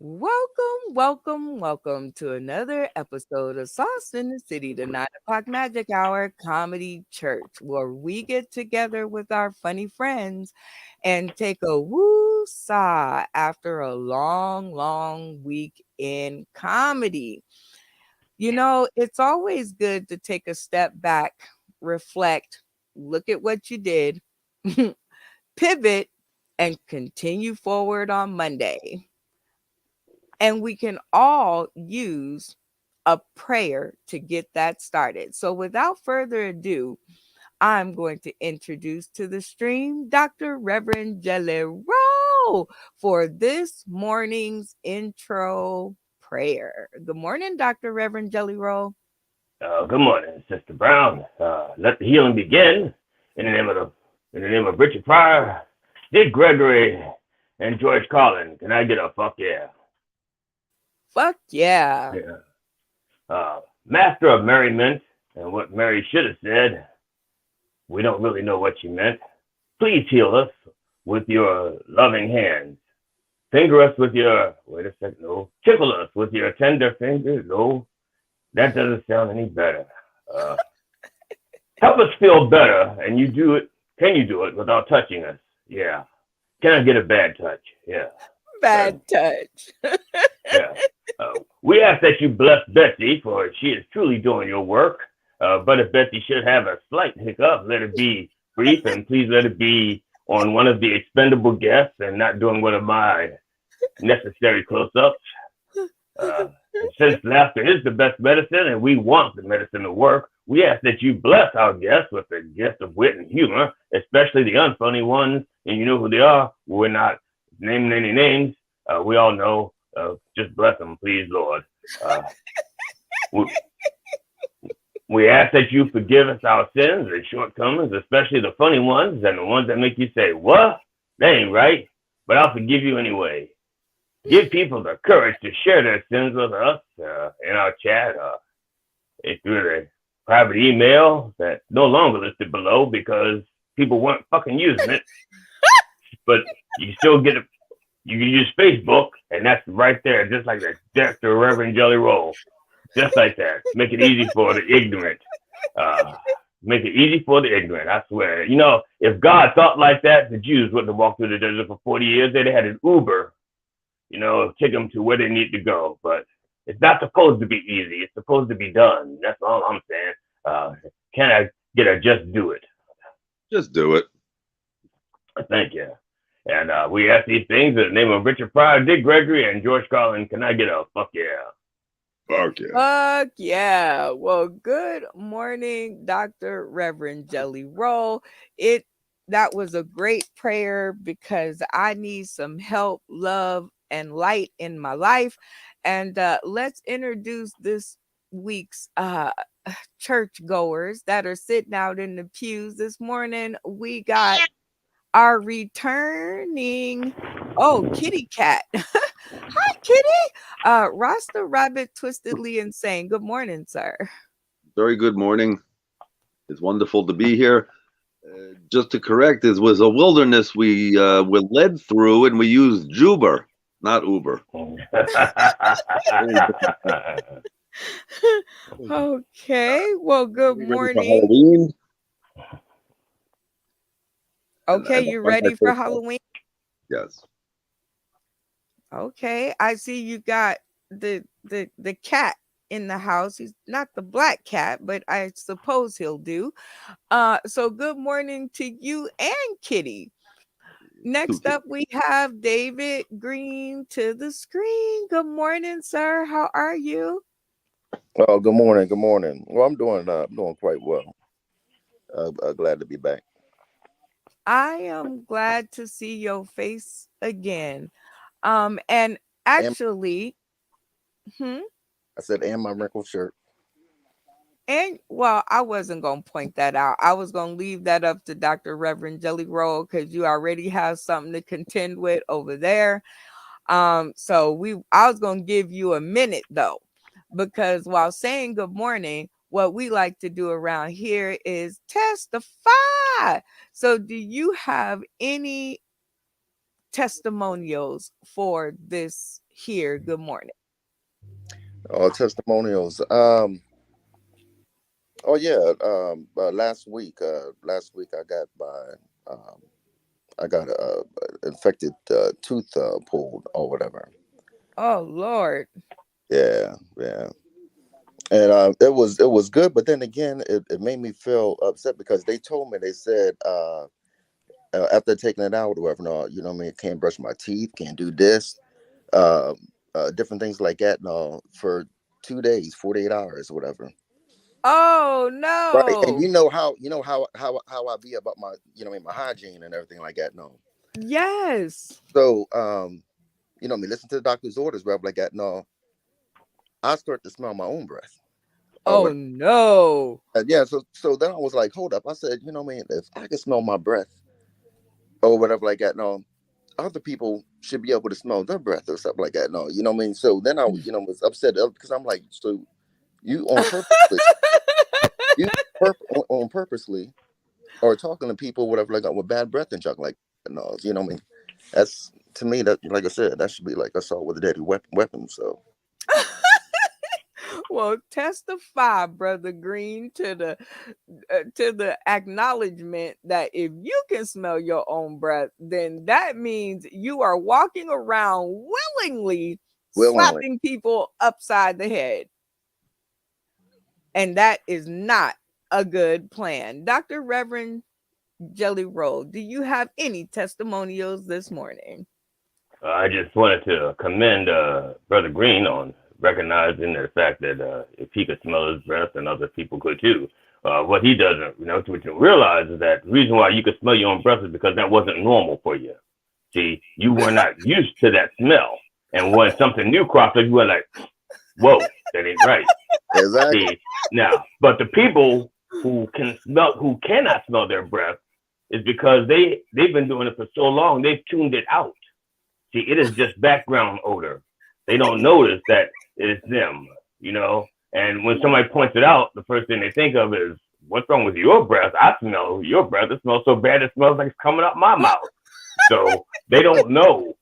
Welcome to another episode of Sauce in the City, the 9 o'clock magic hour comedy church, where we get together with our funny friends and take a woo saw after a long week in comedy. It's always good to take a step back, reflect, look at what you did, pivot, and continue forward on Monday. And we can all use a prayer to get that started. So, without further ado, I'm going to introduce to the stream Dr. Reverend Jelly Roll for this morning's intro prayer. Good morning, Dr. Reverend Jelly Roll. Good morning, Sister Brown. Let the healing begin in the name of Richard Pryor, Dick Gregory, and George Carlin. Can I get a fuck yeah? Fuck yeah. Yeah. Master of merriment, and what Mary should have said. We don't really know what she meant. Please heal us with your loving hands. Finger us with your, wait a second, no. Tickle us with your tender fingers, no. That doesn't sound any better. Help us feel better, and you do it. Can you do it without touching us? Yeah. Can I get a bad touch? Yeah. Bad touch. Yeah. We ask that you bless Betsy, for she is truly doing your work. But if Betsy should have a slight hiccup, let it be brief, and please let it be on one of the expendable guests and not doing one of my necessary close-ups. Since laughter is the best medicine and we want the medicine to work, we ask that you bless our guests with a gift of wit and humor, especially the unfunny ones, and you know who they are. We're not naming any names. We all know. Just bless them, please, Lord. We ask that you forgive us our sins and shortcomings, especially the funny ones and the ones that make you say, what? That ain't right, but I'll forgive you anyway. Give people the courage to share their sins with us in our chat through the private email that's no longer listed below because people weren't fucking using it. But you can still get it. You can use Facebook, and that's right there, just like that. Dr. Reverend Jelly Roll. Just like that. Make it easy for the ignorant. Make it easy for the ignorant, I swear. You know, if God thought like that, the Jews wouldn't have walked through the desert for 40 years. They'd have had an Uber, take them to where they need to go. But it's not supposed to be easy. It's supposed to be done. That's all I'm saying. Can I get a just do it? Just do it. Thank you. And we ask these things in the name of Richard Pryor, Dick Gregory, and George Carlin. Can I get a fuck yeah? Fuck yeah. Fuck yeah. Well, good morning, Dr. Reverend Jelly Roll. That was a great prayer because I need some help, love, and light in my life. And let's introduce this week's church goers that are sitting out in the pews this morning. We got our returning kitty cat. Hi, kitty. Rasta Rabbit Twistedly Insane. Good morning, sir. Very good morning. It's wonderful to be here. Just to correct, it was a wilderness we were led through, and we used Juber, not Uber. Okay. Well, good Ready for morning. Halloween? Okay, you ready for Halloween? Yes. Okay. I see you got the cat in the house. He's not the black cat, but I suppose he'll do. So good morning to you and Kitty. Next up, we have David Green to the screen. Good morning, sir. How are you? Oh, good morning. Good morning. Well, I'm doing quite well. Glad to be back. I am glad to see your face again. And actually, I said, and my wrinkled shirt. and well, I wasn't gonna point that out. I was gonna leave that up to Dr. Reverend Jelly Roll because you already have something to contend with over there. So I was gonna give you a minute though, because while saying good morning, what we like to do around here is testify. So do you have any testimonials for this here? Good morning. Testimonials. Oh yeah. Last week um, I got a infected tooth pulled or whatever. Oh Lord. Yeah, yeah. And it was good, but then again, it made me feel upset because they told me, they said, after taking it out or whatever, no, you know what I mean, can't brush my teeth, can't do this, um, different things like that, no, for 2 days, 48 hours or whatever. Oh Right. And no. you know how I be about my, you know what I mean, my hygiene and everything like that. No. Yes. So you know what I mean, listen to the doctor's orders, whatever like that. No, I start to smell my own breath. Or Oh what no. yeah, so then I was like, hold up. I said, you know what I mean, if I can smell my breath or whatever like that, no, other people should be able to smell their breath or something like that. No, you know what I mean? So then I, was upset because I'm like, so you on purposely, you on purposely or talking to people, whatever, like with bad breath and junk like that. No, you know what I mean? That's to me that, like I said, that should be like assault with a deadly weapon. So Well, testify, Brother Green, to the acknowledgement that if you can smell your own breath, then that means you are walking around willingly willingly, slapping people upside the head. And that is not a good plan. Dr. Reverend Jelly Roll, do you have any testimonials this morning? I just wanted to commend Brother Green on recognizing the fact that if he could smell his breath, then other people could too. What he doesn't, what you realize is that the reason why you could smell your own breath is because that wasn't normal for you. See, you were not used to that smell. And when something new cropped up, you were like, whoa, that ain't right. exactly. See, now, but the people who cannot smell their breath is because they've been doing it for so long, they've tuned it out. See, it is just background odor. They don't notice that it's them. And when somebody points it out, the first thing they think of is, what's wrong with your breath? I smell your breath. It smells so bad, it smells like it's coming up my mouth. So they don't know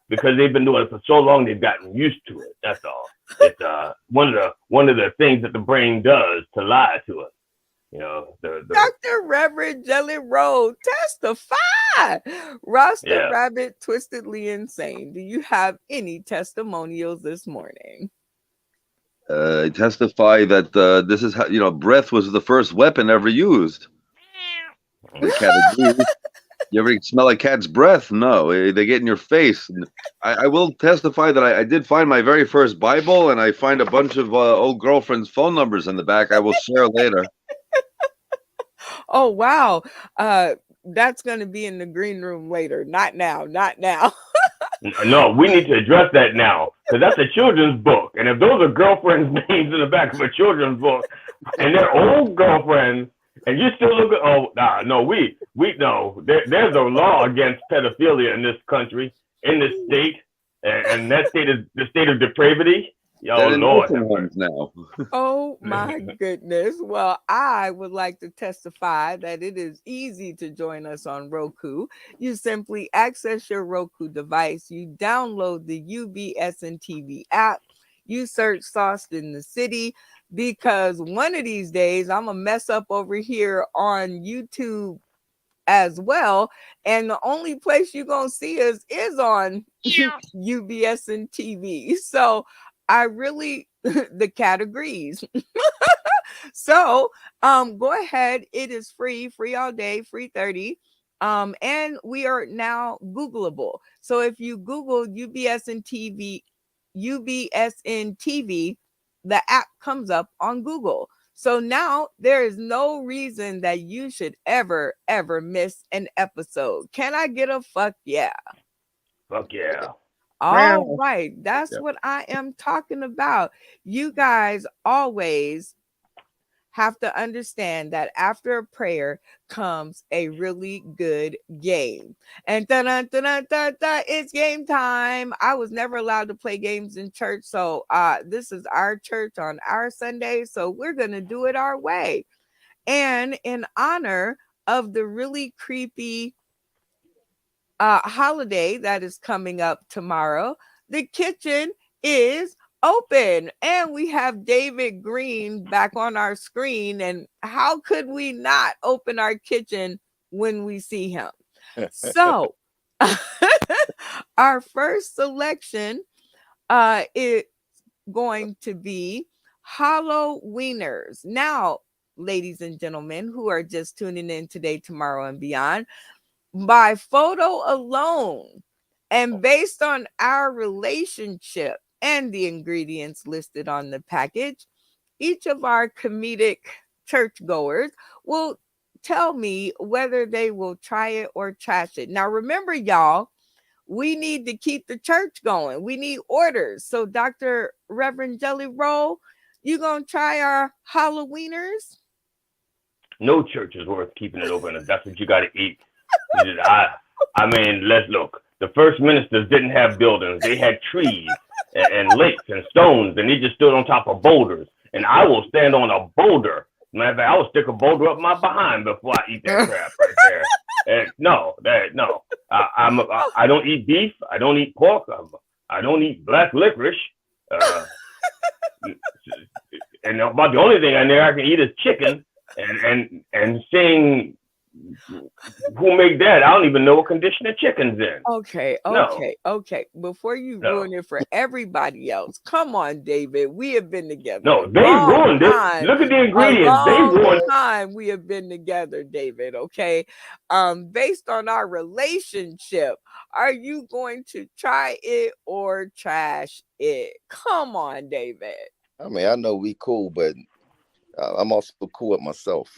because they've been doing it for so long, they've gotten used to it. That's all. It's one of the things that the brain does to lie to us. Dr. Reverend Jelly Roll, testify. Rasta Yeah. Rabbit, Twistedly Insane. Do you have any testimonials this morning? I testify that this is how, breath was the first weapon ever used. The cat agrees. You ever smell a cat's breath? No, they get in your face. I will testify that I did find my very first Bible, and I find a bunch of old girlfriends' phone numbers in the back. I will share later. Oh, wow. That's going to be in the green room later. Not now. Not now. No, we need to address that now because that's a children's book. And if those are girlfriends' names in the back of a children's book and they're old girlfriends and you still look at, no, there's a law against pedophilia in this country, in this state. And that state is the state of depravity. Oh, Lord. Now. Oh my goodness. Well, I would like to testify that it is easy to join us on Roku. You simply access your Roku device, you download the UBSN TV app, you search Sauced in the City, because one of these days I'm going to mess up over here on YouTube as well. And the only place you're going to see us is on UBSN TV. So I really, the categories. So go ahead. It is free all day, free 30. And we are now Googleable. So if you Google UBSN TV, the app comes up on Google. So now there is no reason that you should ever miss an episode. Can I get a fuck yeah? Fuck yeah. All right. That's Yeah. what I am talking about. You guys always have to understand that after a prayer comes a really good game. And it's game time. I was never allowed to play games in church. So this is our church on our Sunday. So we're going to do it our way. And in honor of the really creepy holiday that is coming up tomorrow, the kitchen is open and we have David Green back on our screen. And how could we not open our kitchen when we see him? So, our first selection is going to be Halloweeners. Now, ladies and gentlemen who are just tuning in today, tomorrow, and beyond, by photo alone and based on our relationship and the ingredients listed on the package, each of our comedic churchgoers will tell me whether they will try it or trash it. Now, remember, y'all, we need to keep the church going. We need orders. So, Dr. Reverend Jelly Roll, you gonna try our Halloweeners? No church is worth keeping it open if that's what you got to eat. I mean, let's look. The first ministers didn't have buildings; they had trees and lakes and stones, and they just stood on top of boulders. And I will stand on a boulder. Matter of fact, I will stick a boulder up my behind before I eat that crap right there. And no. I don't eat beef. I don't eat pork. I don't eat black licorice. And about the only thing in there I can eat is chicken. And seeing who make that, I don't even know what condition the chicken's in. Okay. Before you No. ruin it for everybody else, come on, David. We have been together. No, a they long ruined it. time. Look at the A ingredients. They long ruined time we have been together, David. Okay. Based on our relationship, are you going to try it or trash it? Come on, David. I mean, I know we cool, but I'm also cool with myself.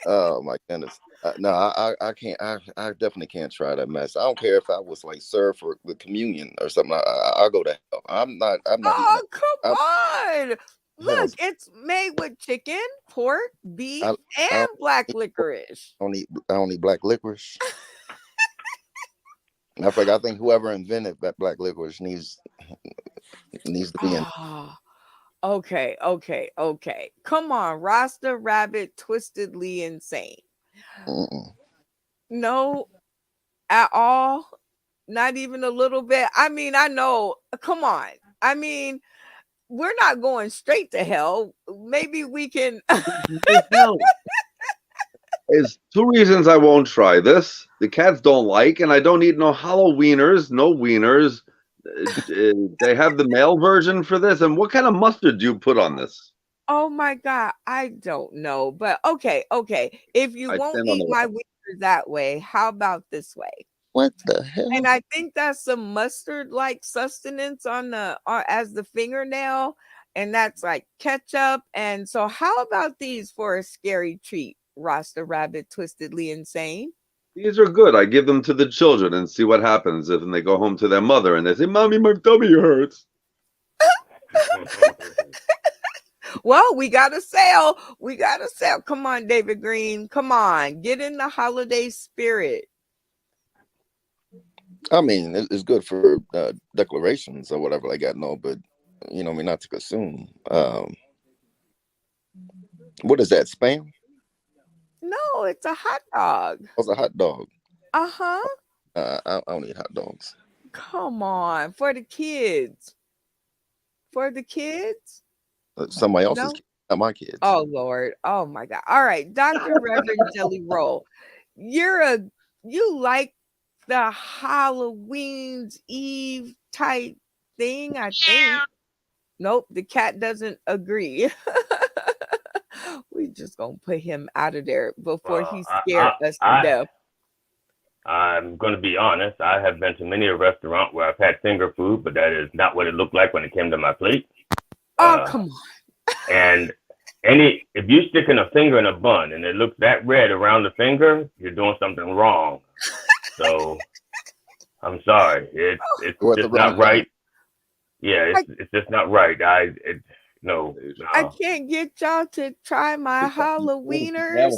Oh my goodness. No, I can't. I definitely can't try that mess. I don't care if I was like served for the communion or something. I'll go to hell. I'm not. Oh, eating come on. it. Look, it's made with chicken, pork, beef, I and don't black eat. licorice. I don't eat black licorice. Matter of fact, I think whoever invented that black licorice needs to be in. Ah, okay. Come on, Rasta Rabbit, Twistedly Insane. Mm-mm. No, at all. Not even a little bit. I mean, I know. Come on. I mean, we're not going straight to hell. Maybe we can. There's two reasons I won't try this. The cats don't like, and I don't eat no Halloweeners, no wieners. They have the male version for this. And what kind of mustard do you put on this? Oh my God, I don't know. But okay. If you I won't stand on eat the my wall. wieners that way, how about this way? What the hell? And I think that's some mustard-like sustenance on as the fingernail, and that's like ketchup. And so, how about these for a scary treat? Rasta Rabbit, Twistedly Insane. These are good. I give them to the children and see what happens if they go home to their mother and they say, "Mommy, my tummy hurts." Well, we got a sale. Come on, David Green. Come on, get in the holiday spirit. I mean, it's good for declarations or whatever like that. No, but you know, I mean, not to consume. What is that? Spam? No, it's a hot dog. What's a hot dog? Uh-huh. I don't eat hot dogs. Come on, for the kids. For the kids? Somebody else's No? kids, not my kids. Oh Lord. Oh my God. All right, Dr. Reverend Jelly Roll. You like the Halloween's Eve type thing, I think. Nope, the cat doesn't agree. We just gonna put him out of there before he scared us to death. I'm going to be honest. I have been to many a restaurant where I've had finger food, but that is not what it looked like when it came to my plate. Oh, come on. And if you stick in a finger in a bun and it looks that red around the finger, you're doing something wrong. So I'm sorry. It's just not right. Yeah, it's just not right. No. I can't get y'all to try my Halloweeners.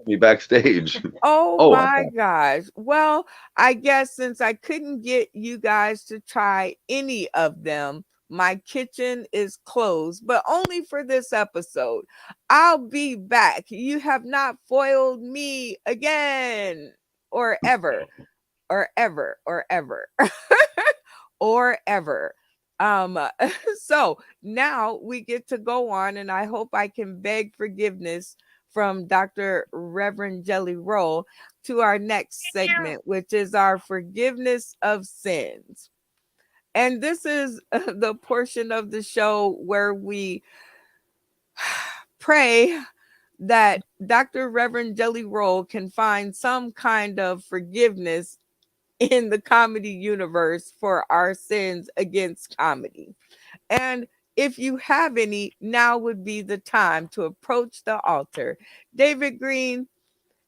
Me backstage. Oh my gosh. Well, I guess since I couldn't get you guys to try any of them, my kitchen is closed, but only for this episode. I'll be back. You have not foiled me again. or ever, or ever, or ever, or ever. Um, so now we get to go on, and I hope I can beg forgiveness from Dr. Reverend Jelly Roll to our next segment, which is our forgiveness of sins. And this is the portion of the show where we pray that Dr. Reverend Jelly Roll can find some kind of forgiveness in the comedy universe for our sins against comedy. And if you have any, now would be the time to approach the altar. David Green,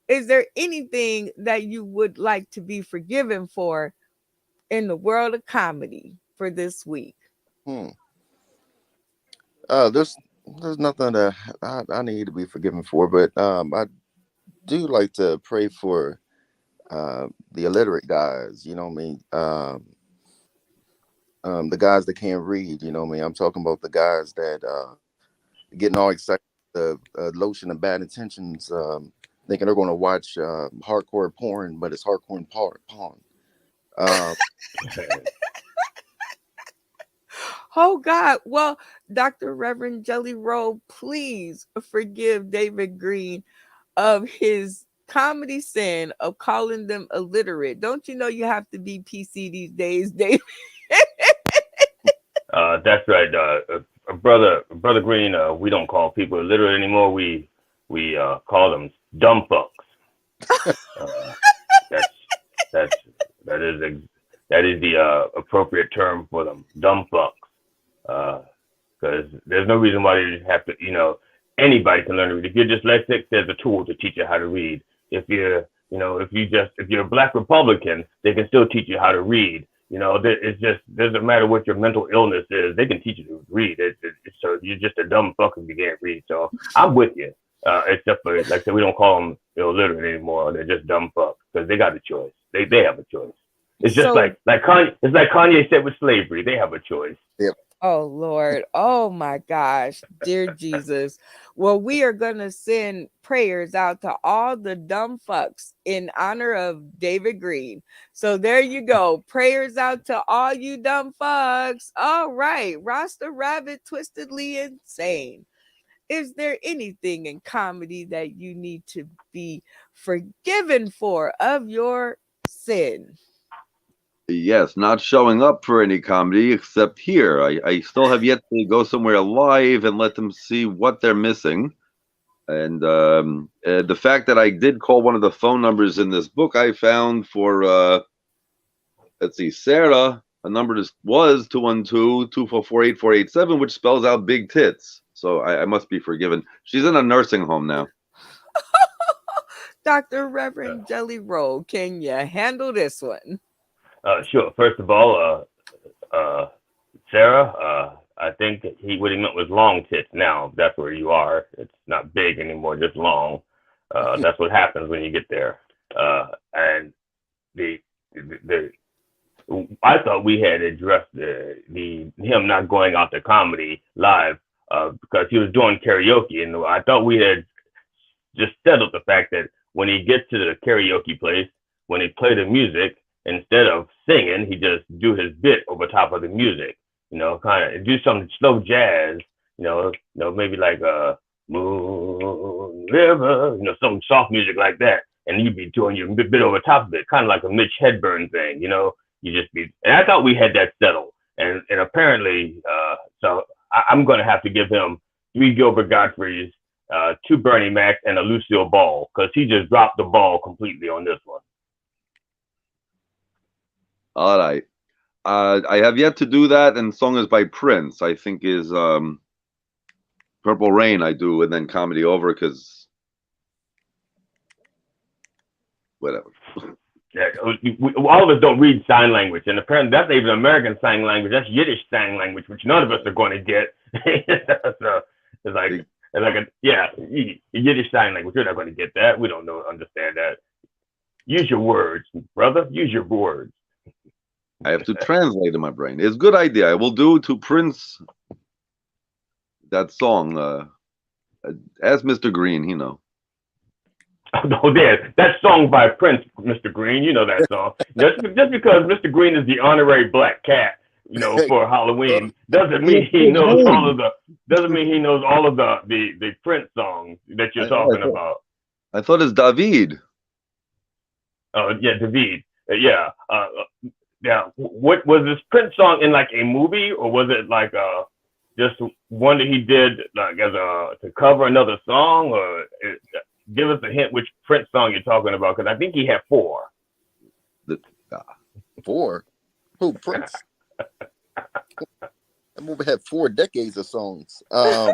is there anything that you would like to be forgiven for in the world of comedy for this week? Hmm. There's nothing that I need to be forgiven for, but I do like to pray for the illiterate guys. You know what I mean? The guys that can't read. You know what I mean? I'm talking about the guys that getting all excited, the lotion of bad intentions, thinking they're going to watch hardcore porn, but it's hardcore porn. Um, Oh God. Well, Dr. Reverend Jelly Roll, please forgive David Green of his comedy sin of calling them illiterate. Don't you know you have to be PC these days, David? That's right, brother Green. We don't call people illiterate anymore. We call them dumb fucks. Uh, that's that's that is that is the appropriate term for them, dumb fucks. Because there's no reason why they have to. Anybody can learn to read. If you're dyslexic, there's a tool to teach you how to read. If you're a black Republican, they can still teach you how to read. It's just doesn't matter what your mental illness is. They can teach you to read. So you're just a dumb fuck if you can't read. So I'm with you. Except for, like I said, we don't call them illiterate anymore. They're just dumb fucks because they got a choice. They have a choice. It's just So, like Kanye. It's like Kanye said with slavery. They have a choice. oh Lord, oh my gosh, dear Jesus. Well, we are gonna send prayers out to all the dumb fucks in honor of David Green. So there you go. Prayers out to all you dumb fucks. All right, Rasta Rabbit Twistedly Insane. Is there anything in comedy that you need to be forgiven for of your sin? Yes, not showing up for any comedy except here. I still have yet to go somewhere live and let them see what they're missing. And the fact that I did call one of the phone numbers in this book I found for, let's see, Sarah, a number was 212-244-8487, which spells out big tits. So I must be forgiven. She's in a nursing home now. Dr. Reverend Jelly Roll, can you handle this one? Sure. First of all, Sarah, I think what he meant was long tits. Now that's where you are. It's not big anymore, just long. That's what happens when you get there. And I thought we had addressed him not going out to comedy live because he was doing karaoke, and I thought we had just settled the fact that when he gets to the karaoke place, when he play the music, instead of singing, he just do his bit over top of the music. Kind of do some slow jazz. Maybe like Moon River. Some soft music like that, and you'd be doing your bit over top of it, kind of like a Mitch Hedberg thing. You just be. And I thought we had that settled, and apparently, so I'm going to have to give him 3 Gilbert Gottfrieds, 2 Bernie Macs, and a Lucille Ball, because he just dropped the ball completely on this one. All right. I have yet to do that, and song is by Prince. I think is Purple Rain I do, and then comedy over, because whatever. Yeah, all of us don't read sign language, and apparently that's not even American sign language. That's Yiddish sign language, which none of us are going to get. So it's like Yiddish sign language. You're not going to get that. We don't understand that. Use your words, brother. Use your words. I have to translate in my brain. It's a good idea. I will do to Prince that song. Ask Mr. Green, Oh, there, that song by Prince, Mr. Green. You know that song. Just because Mr. Green is the honorary black cat, for Halloween, doesn't mean he knows all of the. Doesn't mean he knows all of the Prince songs that you're talking about. I thought it's David. Oh yeah, David. Yeah. Yeah. What was this Prince song in like a movie, or was it like just one that he did like as to cover another song, or give us a hint which Prince song you're talking about, because I think he had 4. 4? Who, Prince? That movie had 4 decades of songs. I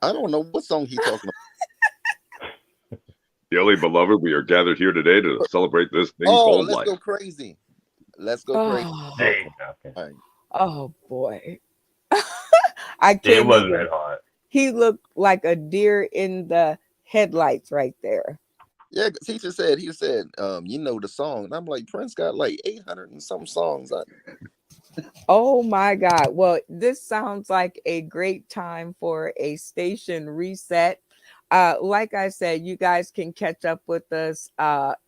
don't know what song he's talking about. Dearly beloved, we are gathered here today to celebrate this thing called life. Let's go crazy. Let's go crazy. Hey, okay. Oh boy. I can't. It wasn't that hard. He looked like a deer in the headlights right there. Yeah, he said, the song. And I'm like, Prince got like 800 and some songs. Oh my God. Well, this sounds like a great time for a station reset. Like I said, you guys can catch up with us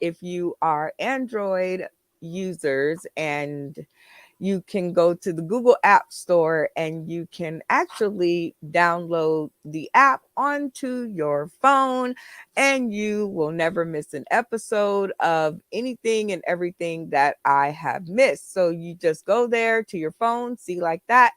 if you are Android users, and you can go to the Google App Store and you can actually download the app onto your phone, and you will never miss an episode of anything and everything that I have missed. So you just go there to your phone, see like that.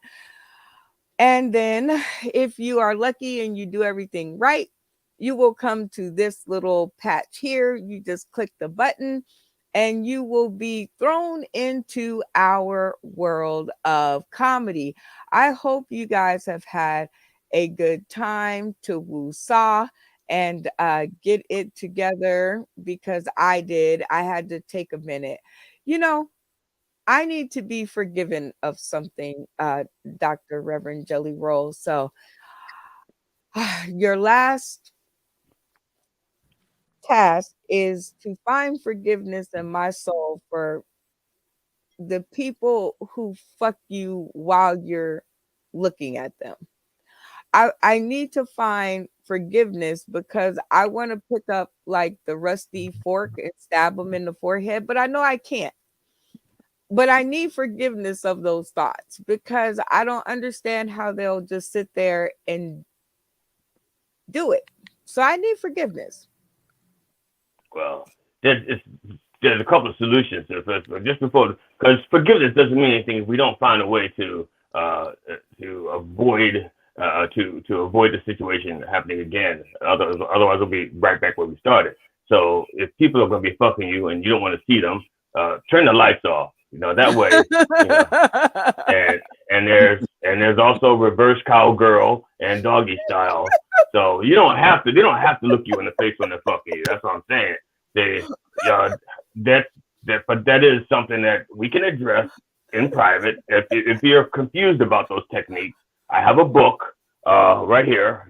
And then if you are lucky and you do everything right, you will come to this little patch here. You just click the button and you will be thrown into our world of comedy. I hope you guys have had a good time to woo-saw and get it together, because I did. I had to take a minute. I need to be forgiven of something, Dr. Reverend Jelly Roll. So your last task is to find forgiveness in my soul for the people who fuck you while you're looking at them. I need to find forgiveness because I want to pick up like the rusty fork and stab them in the forehead, but I know I can't. But I need forgiveness of those thoughts because I don't understand how they'll just sit there and do it. So I need forgiveness. Well, there's a couple of solutions to this, but just before, because forgiveness doesn't mean anything if we don't find a way to avoid the situation happening again. Otherwise, we'll be right back where we started. So if people are going to be fucking you and you don't want to see them, turn the lights off. That way. And there's also reverse cowgirl and doggy style. So they don't have to look you in the face when they're fucking you. That's what I'm saying. But that is something that we can address in private. If you're confused about those techniques, I have a book right here.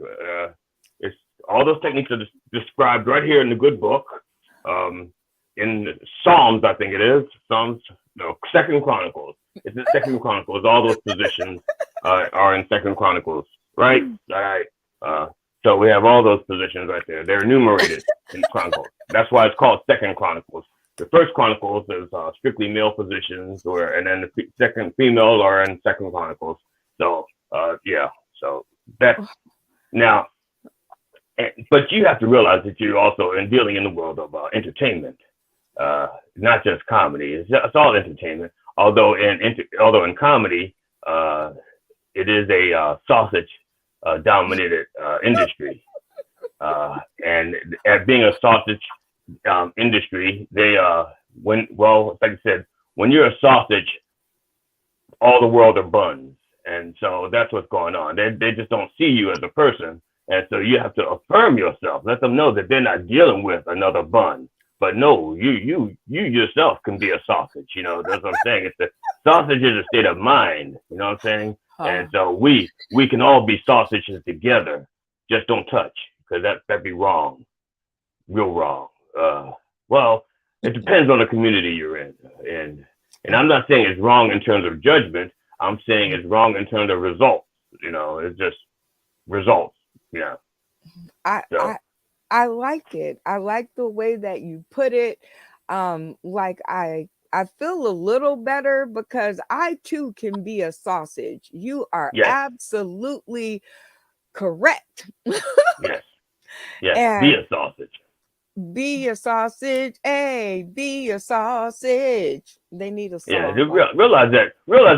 It's all those techniques are described right here in the good book. In Psalms, I think it is. Second Chronicles. It's in Second Chronicles. All those positions are in Second Chronicles, right? All right. So we have all those positions right there. They're enumerated in Chronicles. That's why it's called Second Chronicles. The first Chronicles is strictly male positions, and then the second females are in Second Chronicles. So so that's now. But you have to realize that you're also dealing in the world of entertainment. Not just comedy. It's all entertainment. Although in comedy, it is a sausage dominated industry. And at being a sausage industry, like I said, when you're a sausage, all the world are buns, and so that's what's going on. They just don't see you as a person, and so you have to affirm yourself. Let them know that they're not dealing with another bun. But no, you yourself can be a sausage. That's what I'm saying. It's the sausage is a state of mind. You know what I'm saying? And so we can all be sausages together. Just don't touch, because that'd be wrong, real wrong. Well, it depends on the community you're in, and I'm not saying it's wrong in terms of judgment. I'm saying it's wrong in terms of results. It's just results. Yeah. I So I I like it. I like the way that you put it. Like I feel a little better because I too can be a sausage. You are yes, absolutely correct. yes, yes. Be And a sausage. be a sausage. Hey, be a sausage. They need a Yeah, song like realize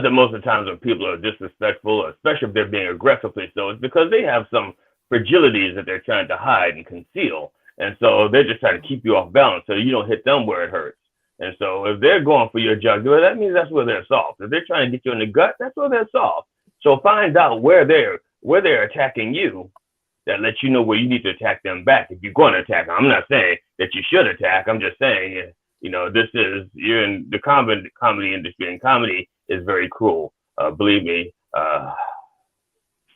that most of the times when people are disrespectful, especially if they're being aggressively so, it's because they have some fragilities that they're trying to hide and conceal, and so they're just trying to keep you off balance so you don't hit them where it hurts. And so if they're going for your jugular, that means that's where they're soft. If they're trying to get you in the gut, that's where they're soft. So find out where they're attacking you, that lets you know where you need to attack them back if you're going to attack them. I'm not saying that you should attack. I'm just saying, you're in the comedy industry, and comedy is very cruel. Believe me,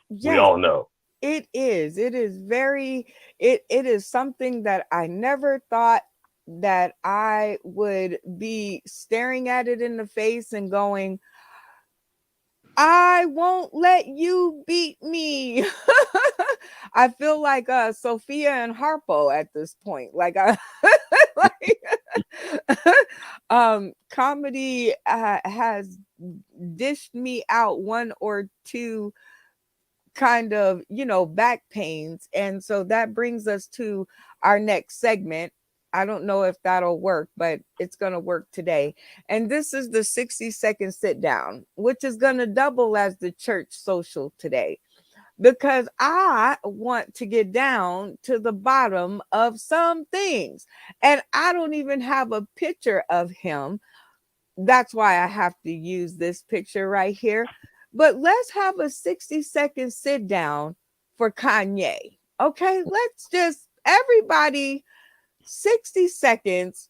we yes, all know. it is. It is very it is something that I never thought that I would be staring at it in the face and going, I won't let you beat me. I feel like Sophia and Harpo at this point. Like I like comedy has dished me out one or two kind of, back pains. And so that brings us to our next segment. I don't know if that'll work, but it's going to work today. And this is the 60-second sit down, which is going to double as the church social today, because I want to get down to the bottom of some things. And I don't even have a picture of him. That's why I have to use this picture right here. But let's have a 60-second sit down for Kanye. Okay, let's just everybody 60 seconds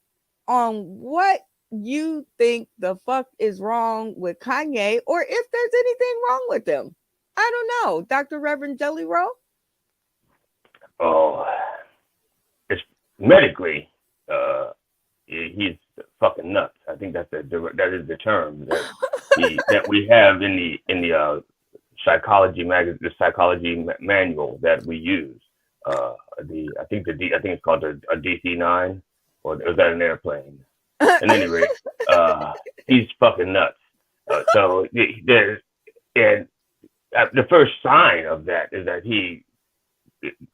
on what you think the fuck is wrong with Kanye, or if there's anything wrong with him. I don't know. Dr. Reverend Jelly Roll? Oh, it's medically, he's fucking nuts. I think that is the term that we have in the psychology the psychology manual that we use. I think it's called a DC-9, or is that an airplane? At any rate, he's fucking nuts. So there's and the first sign of that is that he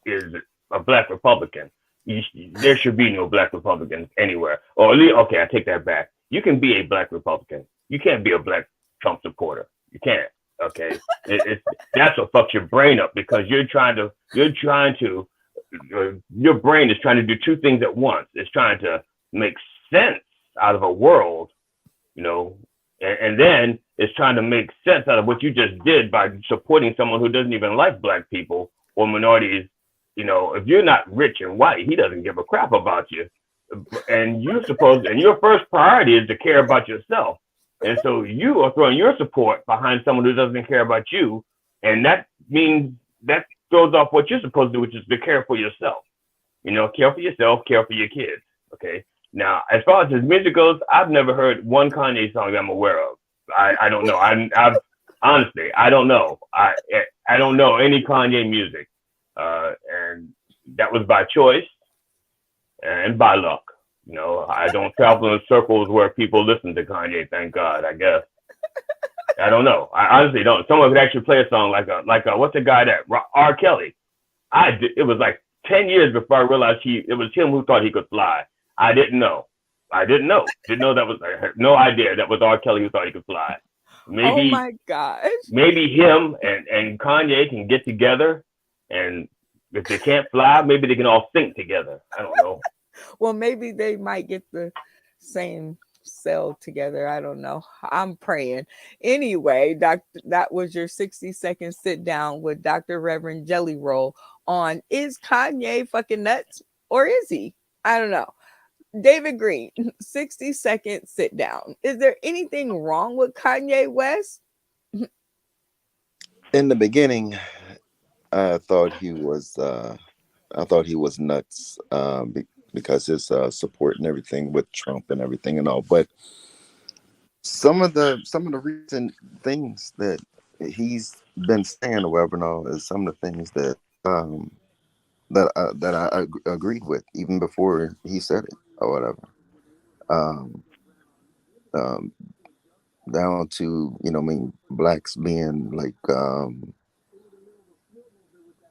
is a black Republican. There should be no black Republicans anywhere. Or at least, okay, I take that back. You can be a black Republican. You can't be a black Trump supporter. You can't. Okay, that's what fucks your brain up, because your brain is trying to do two things at once. It's trying to make sense out of a world, and then it's trying to make sense out of what you just did by supporting someone who doesn't even like black people or minorities. If you're not rich and white, he doesn't give a crap about you. And your first priority is to care about yourself. And so you are throwing your support behind someone who doesn't care about you. And that means that throws off what you're supposed to do, which is to care for yourself. Care for yourself, care for your kids. Okay. Now, as far as his music goes, I've never heard one Kanye song that I'm aware of. I don't know. I've honestly, I don't know. I don't know any Kanye music. And that was by choice and by luck. I don't travel in circles where people listen to Kanye, thank God, I guess. I don't know. I honestly don't. Someone could actually play a song like what's the guy that R. Kelly? It was like 10 years before I realized it was him who thought he could fly. I didn't know. Didn't know that was, I had no idea that was R. Kelly who thought he could fly. Oh Maybe my gosh. maybe him and Kanye can get together, and if they can't fly, maybe they can all sink together. I don't know. Well, maybe they might get the same cell together. I don't know. I'm praying. Anyway, that was your 60-second sit down with Dr. Reverend Jelly Roll on, is Kanye fucking nuts, or is he? I don't know. David Green, 60-second sit down. Is there anything wrong with Kanye West? In the beginning, I thought he was nuts, because his support and everything with Trump and everything and all. But some of the recent things that he's been saying or whatever and all is some of the things that that I agreed with even before he said it or whatever. Um, um, Down to blacks being like um,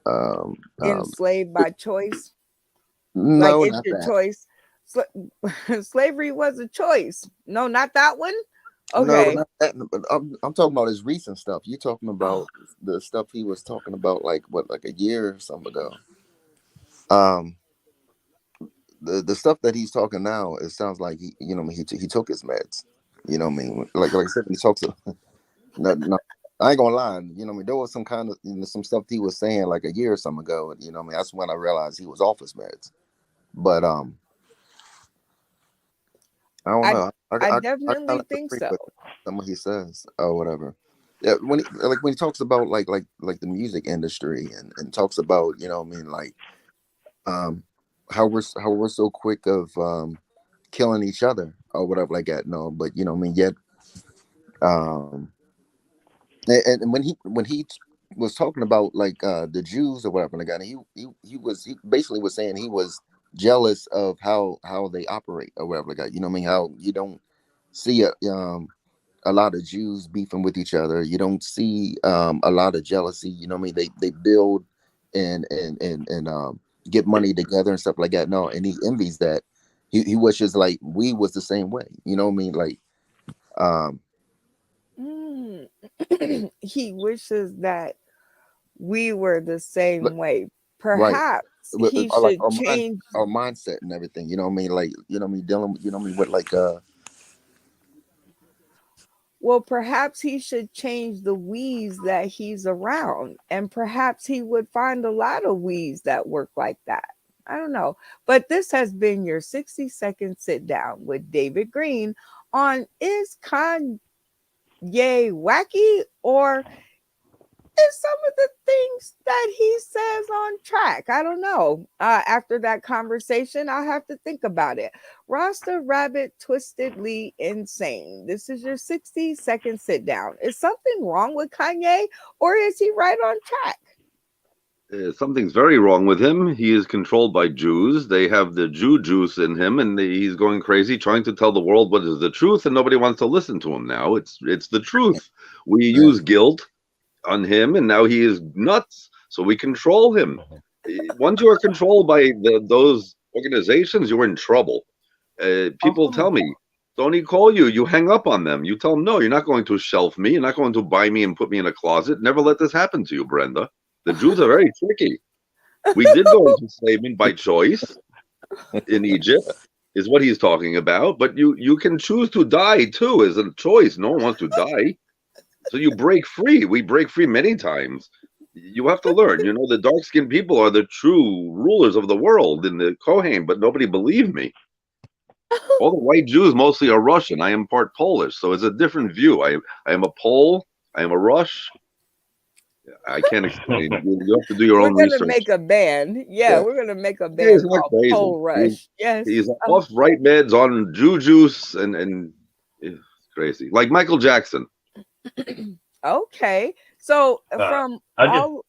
um, Enslaved by choice. Like no, it's not your that. choice. Slavery was a choice. No, not that one. No, Okay. not that. But I'm talking about his recent stuff. You talking Oh, about the stuff he was talking about like what, like a year or something ago. Um, the stuff that he's talking now, it sounds like he took his meds. You know what I mean? Like I said, when he talks. No, no, I ain't gonna lie. There was some kind of some stuff he was saying like a year or something ago. That's when I realized he was off his meds. But I don't I know. I I kind definitely of think agree so. with some of he says or whatever. Yeah, when he talks about like the music industry and talks about like um how we're so quick of killing each other or whatever like that. No, but yet um and when he was talking about like the Jews or whatever like that, he basically was saying he was jealous of how they operate or whatever like that. How you don't see a lot of Jews beefing with each other. You don't see a lot of jealousy. They build and get money together and stuff like that. No, and he envies that. He wishes like we was the same way. Like um Mm. He wishes that we were the li- same way. right. Perhaps he Or like should change. our mindset and everything. Like dealing. With like Well, perhaps he should change the we's that he's around, and perhaps he would find a lot of we's that work like that. I don't know. But this has been your 60-second sit down with David Green on Is Kanye Wacky, or is some of the things that he says on track? I don't know. After that conversation, I'll have to think about it. Rasta Rabbit Twistedly Insane. This is your 60-second sit down. Is something wrong with Kanye, or is he right on track? Something's very wrong with him. He is controlled by Jews. They have the Jew juice in him, and he's going crazy, trying to tell the world what is the truth, and nobody wants to listen to him now. It's the truth. We use guilt on him, and now he is nuts. So we control him. Once you are controlled by those organizations, you're in trouble. People tell me, don't he call you? You hang up on them. You tell them, no, you're not going to shelf me. You're not going to buy me and put me in a closet. Never let this happen to you, Brenda. The Jews are very tricky. We did go into enslavement by choice in Egypt, is what he's talking about. But you can choose to die too, as a choice. No one wants to die. So you break free. We break free many times. You have to learn. The dark-skinned people are the true rulers of the world in the Kohen, but nobody believed me. All the white Jews mostly are Russian. I am part Polish, so it's a different view. I am a Pole. I am a Rush. I can't explain. You have to do your We're own gonna research. make a band. Yeah, we're gonna make a He is band not called crazy. Pole Rush. Yes. He's off right meds on Jew juice and it's crazy. Like Michael Jackson. Okay. So from I just all,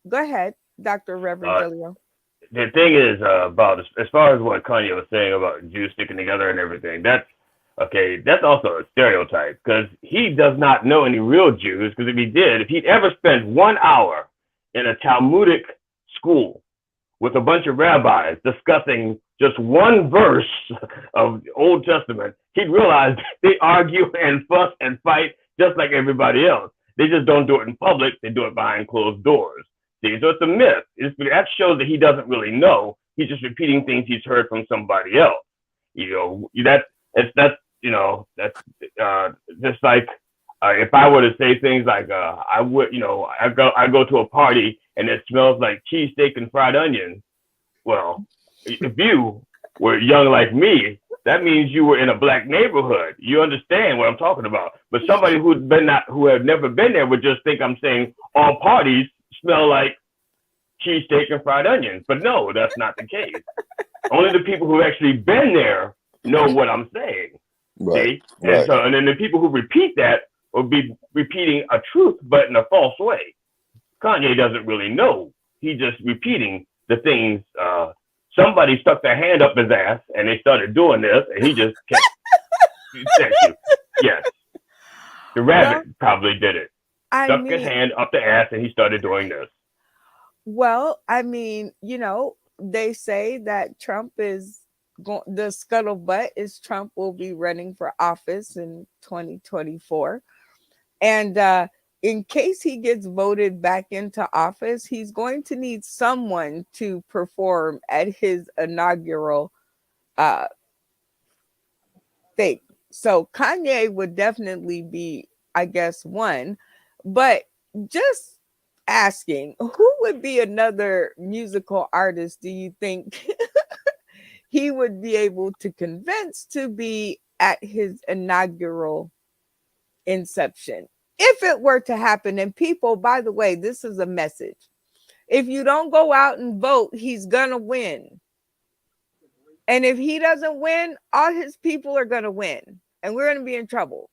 go ahead, Dr. Reverend Delio. the thing is about as far as what Kanye was saying about Jews sticking together and everything. That's okay. That's also a stereotype because he does not know any real Jews. Because if he'd ever spent 1 hour in a Talmudic school with a bunch of rabbis discussing just one verse of the Old Testament, he'd realize they argue and fuss and fight just like everybody else. They just don't do it in public. They do it behind closed doors. See, so it's a myth. That shows that he doesn't really know. He's just repeating things he's heard from somebody else. That's just like if I were to say things like I go to a party and it smells like cheesesteak and fried onions. Well, if you were young like me, that means you were in a black neighborhood. You understand what I'm talking about. But somebody who had never been there would just think I'm saying all parties smell like cheesesteak and fried onions. But no, that's not the case. Only the people who've actually been there know what I'm saying. right, See? And then the people who repeat that will be repeating a truth, but in a false way. Kanye doesn't really know. He's just repeating the things. Somebody stuck their hand up his ass and they started doing this, and he just kept. Thank you. Yes, the rabbit probably did it. I Stuck his mean, hand up the ass and he started doing this. well, I mean, they say that Trump is the scuttlebutt is Trump will be running for office in 2024. And in case he gets voted back into office, he's going to need someone to perform at his inaugural thing. So Kanye would definitely be, I guess, one. But just asking, who would be another musical artist do you think he would be able to convince to be at his inaugural inception? If it were to happen, and people, by the way, this is a message. If you don't go out and vote, he's gonna win. And if he doesn't win, all his people are gonna win. And we're gonna be in trouble.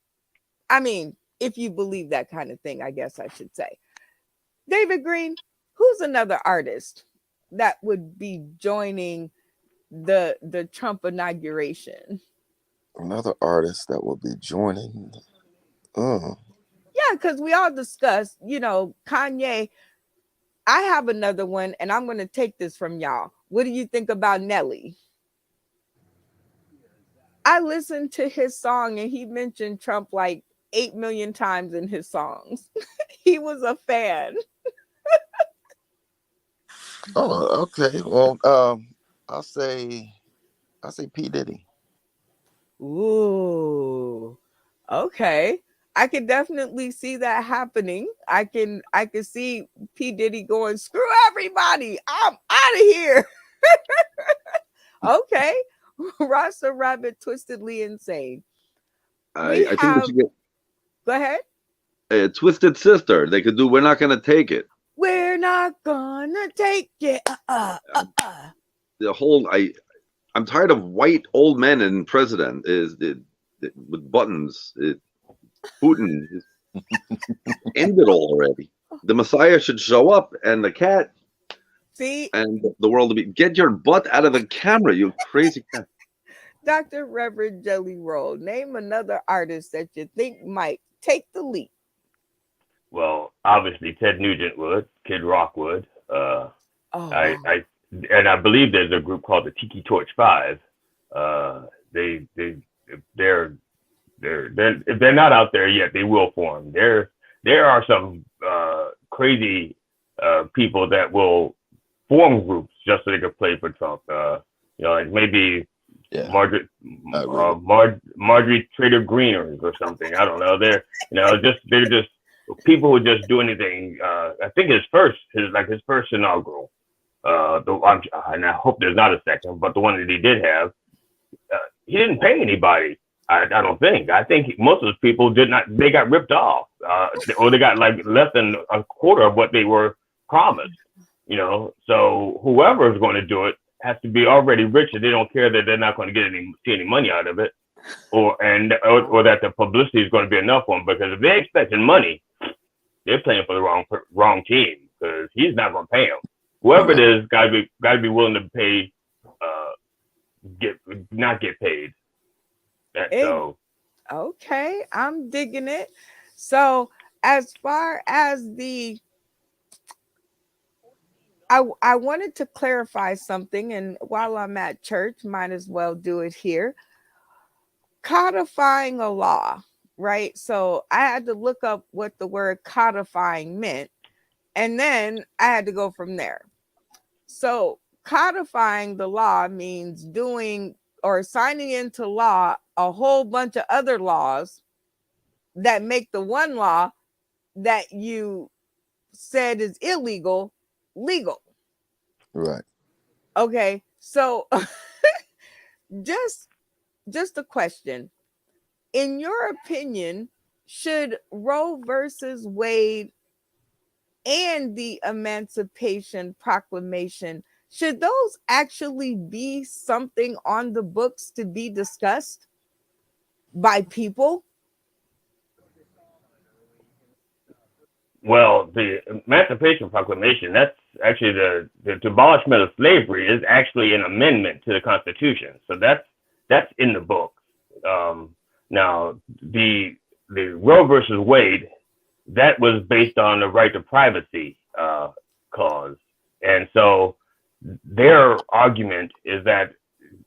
I mean, if you believe that kind of thing, I guess I should say. David Green, who's another artist that would be joining the Trump inauguration? Another artist that will be joining. Yeah, because we all discussed, Kanye. I have another one, and I'm going to take this from y'all. What do you think about Nelly? I listened to his song, and he mentioned Trump like 8 million times in his songs. He was a fan. Oh, okay. Well, I'll say P. Diddy. Ooh, okay. I can definitely see that happening. I can see P. Diddy going, screw everybody, I'm out of here. Okay. Rasta Rabbit, Twistedly Insane. I think we should get Go ahead. Twisted Sister. They could do We're Not Gonna Take It. We're not gonna take it. The whole I'm tired of white old men and president with buttons. Putin end it all already. The Messiah should show up, and the cat. See, and the world to be. Get your butt out of the camera, you crazy cat. Dr. Reverend Jelly Roll, name another artist that you think might take the leap. Well, obviously Ted Nugent would, Kid Rock would. I believe there's a group called the Tiki Torch 5. If they're not out there yet, they will form. There are some crazy people that will form groups just so they can play for Trump. Like maybe Marjorie Trader Greeners or something. I don't know. They're just people who just do anything. I think his first inaugural. And I hope there's not a second, but the one that he did have, he didn't pay anybody. I don't think. I think most of those people did not. They got ripped off, or they got like less than a quarter of what they were promised. So whoever is going to do it has to be already rich, and they don't care that they're not going to see any money out of it, or that the publicity is going to be enough for them. Because if they're expecting money, they're playing for the wrong team, because he's not going to pay them. Whoever it is, got to be willing to pay, not get paid. So okay, I'm digging it. So as far as I wanted to clarify something, and while I'm at church, might as well do it here. Codifying a law, right? So I had to look up what the word codifying meant, and then I had to go from there. So codifying the law means doing or signing into law a whole bunch of other laws that make the one law that you said is illegal legal. Right. Okay. So just a question. In your opinion, should Roe versus Wade and the Emancipation Proclamation, should those actually be something on the books to be discussed by people? Well, the Emancipation Proclamation, that's actually the abolishment of slavery is actually an amendment to the Constitution. So that's in the book. Now the Roe versus Wade, that was based on the right to privacy clause, and so their argument is that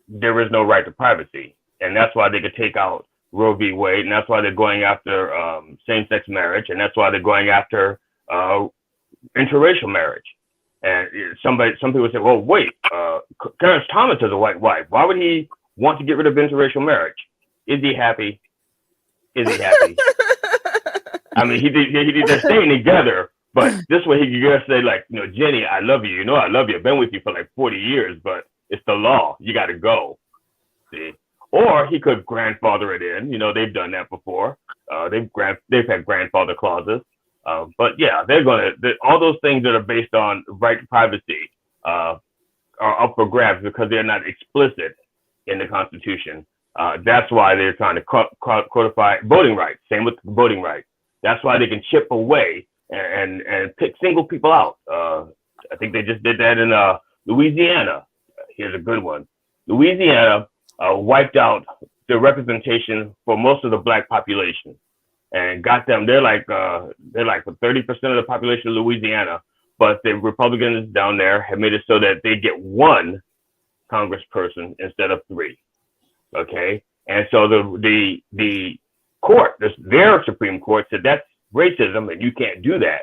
there is no right to privacy, and that's why they could take out Roe v. Wade, and that's why they're going after same-sex marriage, and that's why they're going after interracial marriage. And some people say, well, wait, Clarence Thomas is a white wife. Why would he want to get rid of interracial marriage? Is he happy? Is he happy? I mean, they're staying together, but this way he could just say, like, you know, Jenny, I love you. You know, I love you. I've been with you for like 40 years, but it's the law. You got to go. See? Or he could grandfather it in. You know, they've done that before. They've had grandfather clauses. But yeah, all those things that are based on right to privacy are up for grabs because they're not explicit in the Constitution. That's why they're trying to codify voting rights. Same with voting rights. That's why they can chip away and pick single people out. I think they just did that in Louisiana. Here's a good one. Louisiana wiped out the representation for most of the black population and got them. They're like for 30% of the population of Louisiana, but the Republicans down there have made it so that they get one congressperson instead of three. Okay, and so the court, their Supreme Court said that's racism and you can't do that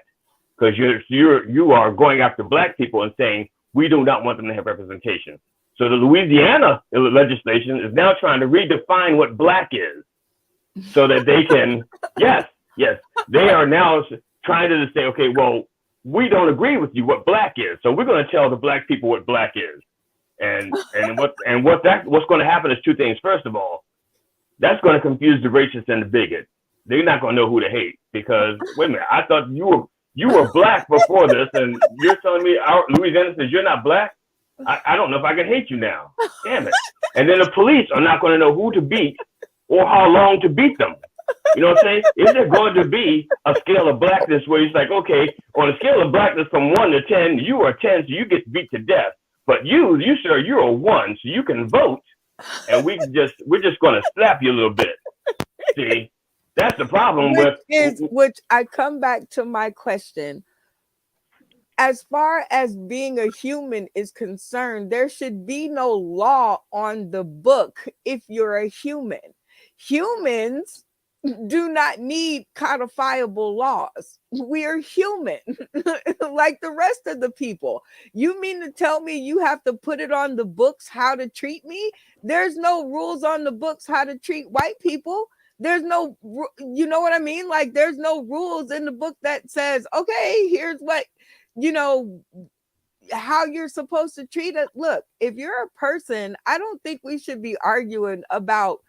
because you are going after black people and saying we do not want them to have representation. So the Louisiana legislation is now trying to redefine what black is so that they can, yes, they are now trying to say, okay, well, we don't agree with you what black is. So we're going to tell the black people what black is. And what's going to happen is two things. First of all, that's going to confuse the racist and the bigot. They're not going to know who to hate because, wait a minute, I thought you were black before this and you're telling me Louisiana says you're not black? I don't know if I can hate you now. Damn it. And then the police are not going to know who to beat or how long to beat them. You know what I'm saying? Is there going to be a scale of blackness where it's like, okay, on a scale of blackness from 1 to 10, you are 10, so you get beat to death. But you sir, you're a 1, so you can vote. And we're just going to slap you a little bit. See, that's the problem which I come back to my question. As far as being a human is concerned, there should be no law on the book if you're a human. Humans do not need codifiable laws. We are human like the rest of the people. You mean to tell me you have to put it on the books how to treat me? There's no rules on the books how to treat white people. There's no, you know what I mean? Like there's no rules in the book that says, okay, here's what, you know, how you're supposed to treat it. Look, if you're a person, I don't think we should be arguing about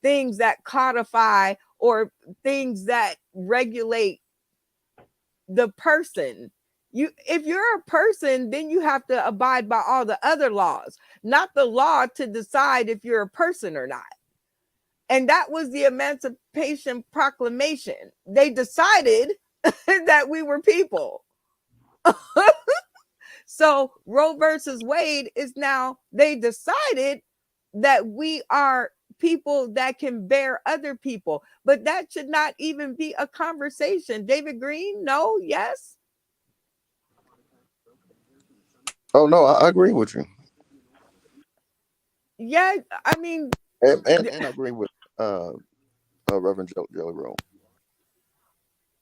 things that codify or things that regulate the person. If you're a person, then you have to abide by all the other laws, not the law to decide if you're a person or not. And that was the Emancipation Proclamation. They decided that we were people. So Roe versus Wade is now, they decided that we are people that can bear other people, but that should not even be a conversation. David Green, no, yes? Oh no, I agree with you. Yeah, I mean, and I agree with Reverend Joey Rowe.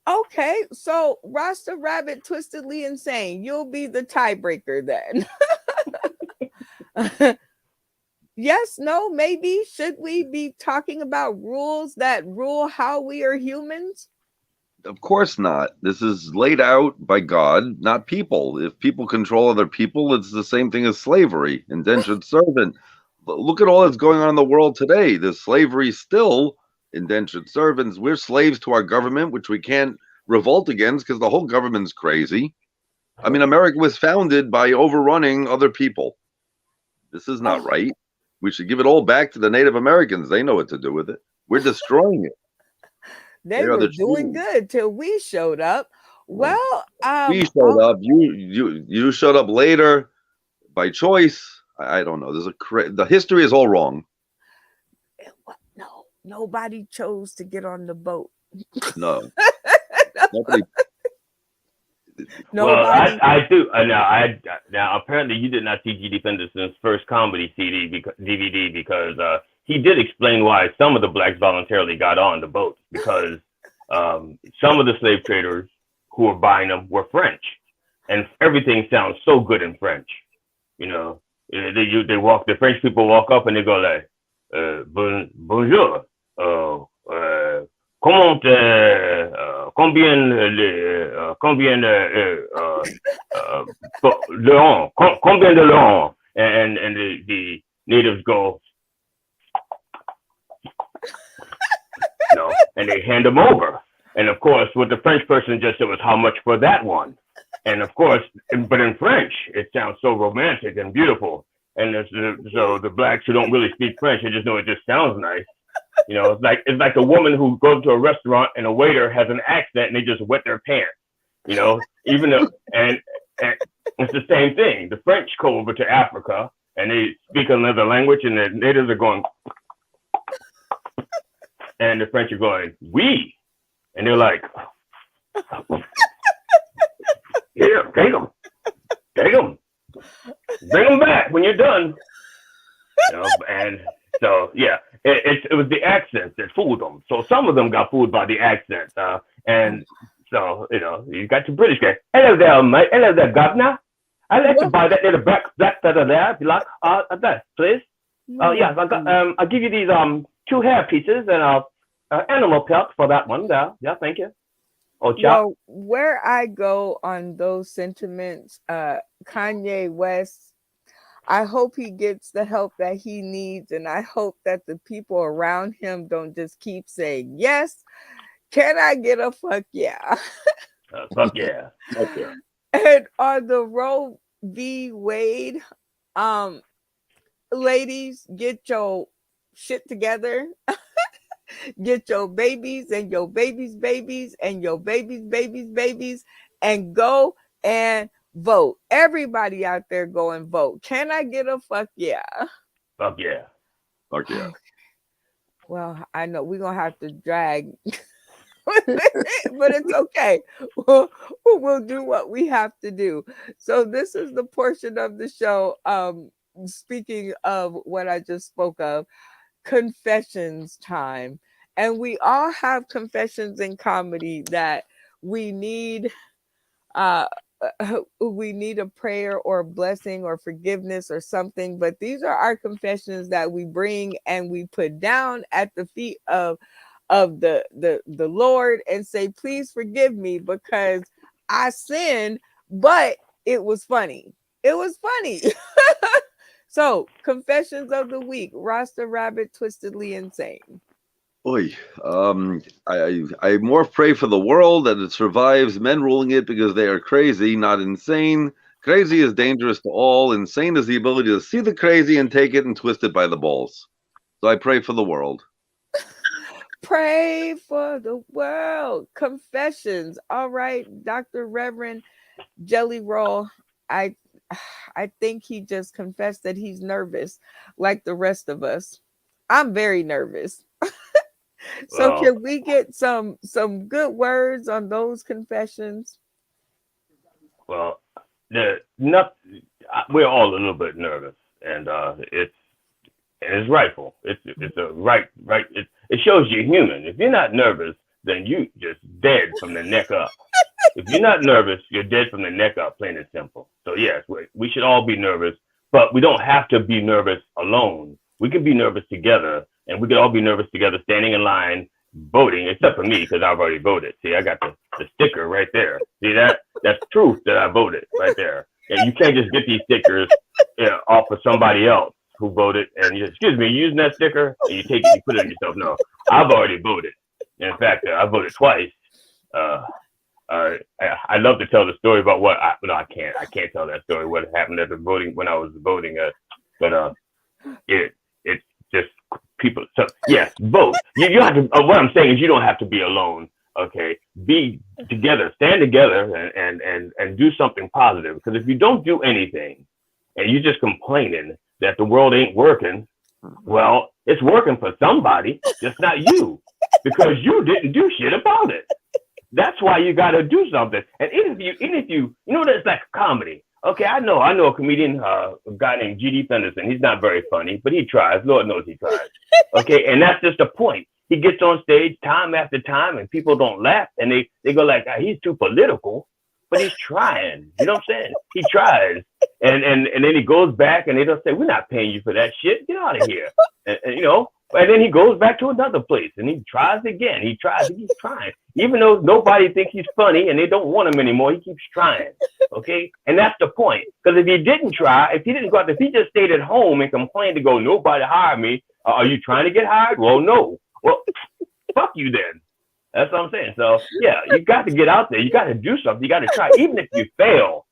Okay, so Rasta Rabbit Twistedly Insane, you'll be the tiebreaker then. Yes, no, maybe. Should we be talking about rules that rule how we are humans? Of course not. This is laid out by God, not people. If people control other people, it's the same thing as slavery, indentured servant. But look at all that's going on in the world today. There's slavery still, indentured servants. We're slaves to our government, which we can't revolt against because the whole government's crazy. I mean, America was founded by overrunning other people. This is not right. We should give it all back to the Native Americans. They know what to do with it. We're destroying it. They were doing good till we showed up. Well, We showed up. You showed up later by choice. I don't know. The history is all wrong. no, nobody chose to get on the boat. No, nobody. Well, Nobody. I do. Now apparently you did not see G.D. Fenderson's first comedy DVD because he did explain why some of the blacks voluntarily got on the boat because some of the slave traders who were buying them were French, and everything sounds so good in French. You know, the French people walk up and they go like, bonjour, comment, combien combien de long, and the natives go, and they hand them over. And of course, what the French person just said was, how much for that one? And of course, but in French, it sounds so romantic and beautiful. And so the blacks who don't really speak French, they just know it just sounds nice. You know, it's like a woman who goes to a restaurant and a waiter has an accent and they just wet their pants. You know, even though, and it's the same thing. The French go over to Africa and they speak another language and the natives are going, and the French are going, oui. And they're like, yeah, take them. Bring them back when you're done. You know, and so, yeah, it was the accents that fooled them. So some of them got fooled by the accent. And so, you know, you got your British guy. Hello there, mate. Hello there, governor. I'd like to buy that little black feather there, if you like. That, please. Oh, yeah, I'll give you these 2 hair pieces and animal pelt for that one there. Yeah, thank you. Oh, well, where I go on those sentiments, Kanye West, I hope he gets the help that he needs, and I hope that the people around him don't just keep saying yes. Can I get a fuck yeah? Fuck yeah. Fuck yeah. And on the Roe v. Wade, ladies, get your shit together. Get your babies and your babies' babies and your babies' babies' babies and go and vote. Everybody out there go and vote. Can I get a fuck yeah? Fuck yeah. Fuck yeah. Well, I know we're going to have to drag, but it's okay. We'll do what we have to do. So this is the portion of the show, speaking of what I just spoke of, confessions time. And we all have confessions in comedy that we need a prayer or a blessing or forgiveness or something, but these are our confessions that we bring and we put down at the feet of the Lord and say, please forgive me because I sinned, but it was funny. So, confessions of the week. Rasta Rabbit, Twistedly Insane. Oy. I more pray for the world that it survives men ruling it because they are crazy, not insane. Crazy is dangerous to all. Insane is the ability to see the crazy and take it and twist it by the balls. So I pray for the world. Pray for the world. Confessions. All right, Dr. Reverend Jelly Roll. I think he just confessed that he's nervous like the rest of us. I'm very nervous. So can we get some good words on those confessions? Well, we're all a little bit nervous, and it's rightful. It's a right. It shows you're human. If you're not nervous, then you just dead from the neck up. If you're not nervous, you're dead from the neck up, plain and simple. So yes, we should all be nervous, but we don't have to be nervous alone. We can be nervous together, and we could all be nervous together, standing in line, voting, except for me, because I've already voted. See, I got the sticker right there. See that? That's proof that I voted right there. And you can't just get these stickers off of somebody else who voted, and you excuse me, using that sticker, and you take it, you put it on yourself. No, I've already voted. In fact, I voted twice. I love to tell the story about what I can't tell that story. What happened at the voting when I was voting, but it's just people. So yes, vote. You have to. What I'm saying is, you don't have to be alone. Okay, be together, stand together, and do something positive. Because if you don't do anything, and you're just complaining that the world ain't working, well, it's working for somebody, just not you, because you didn't do shit about it. That's why you got to do something. And even if you know, that's like comedy. Okay, I know a comedian, a guy named G.D. Fenderson. He's not very funny, but he tries. Lord knows he tries. Okay, and that's just the point. He gets on stage time after time, and people don't laugh, and they go like, he's too political, but he's trying. You know what I'm saying? He tries, and then he goes back, and they don't say, we're not paying you for that shit. Get out of here. And you know. And then he goes back to another place and he tries again. He keeps trying. Even though nobody thinks he's funny and they don't want him anymore, he keeps trying. Okay? And that's the point. Because if he didn't try, if he didn't go out there, if he just stayed at home and complained to go, nobody hired me, are you trying to get hired? Well, no. Well, fuck you then. That's what I'm saying. So, yeah, you got to get out there. You got to do something. You got to try. Even if you fail,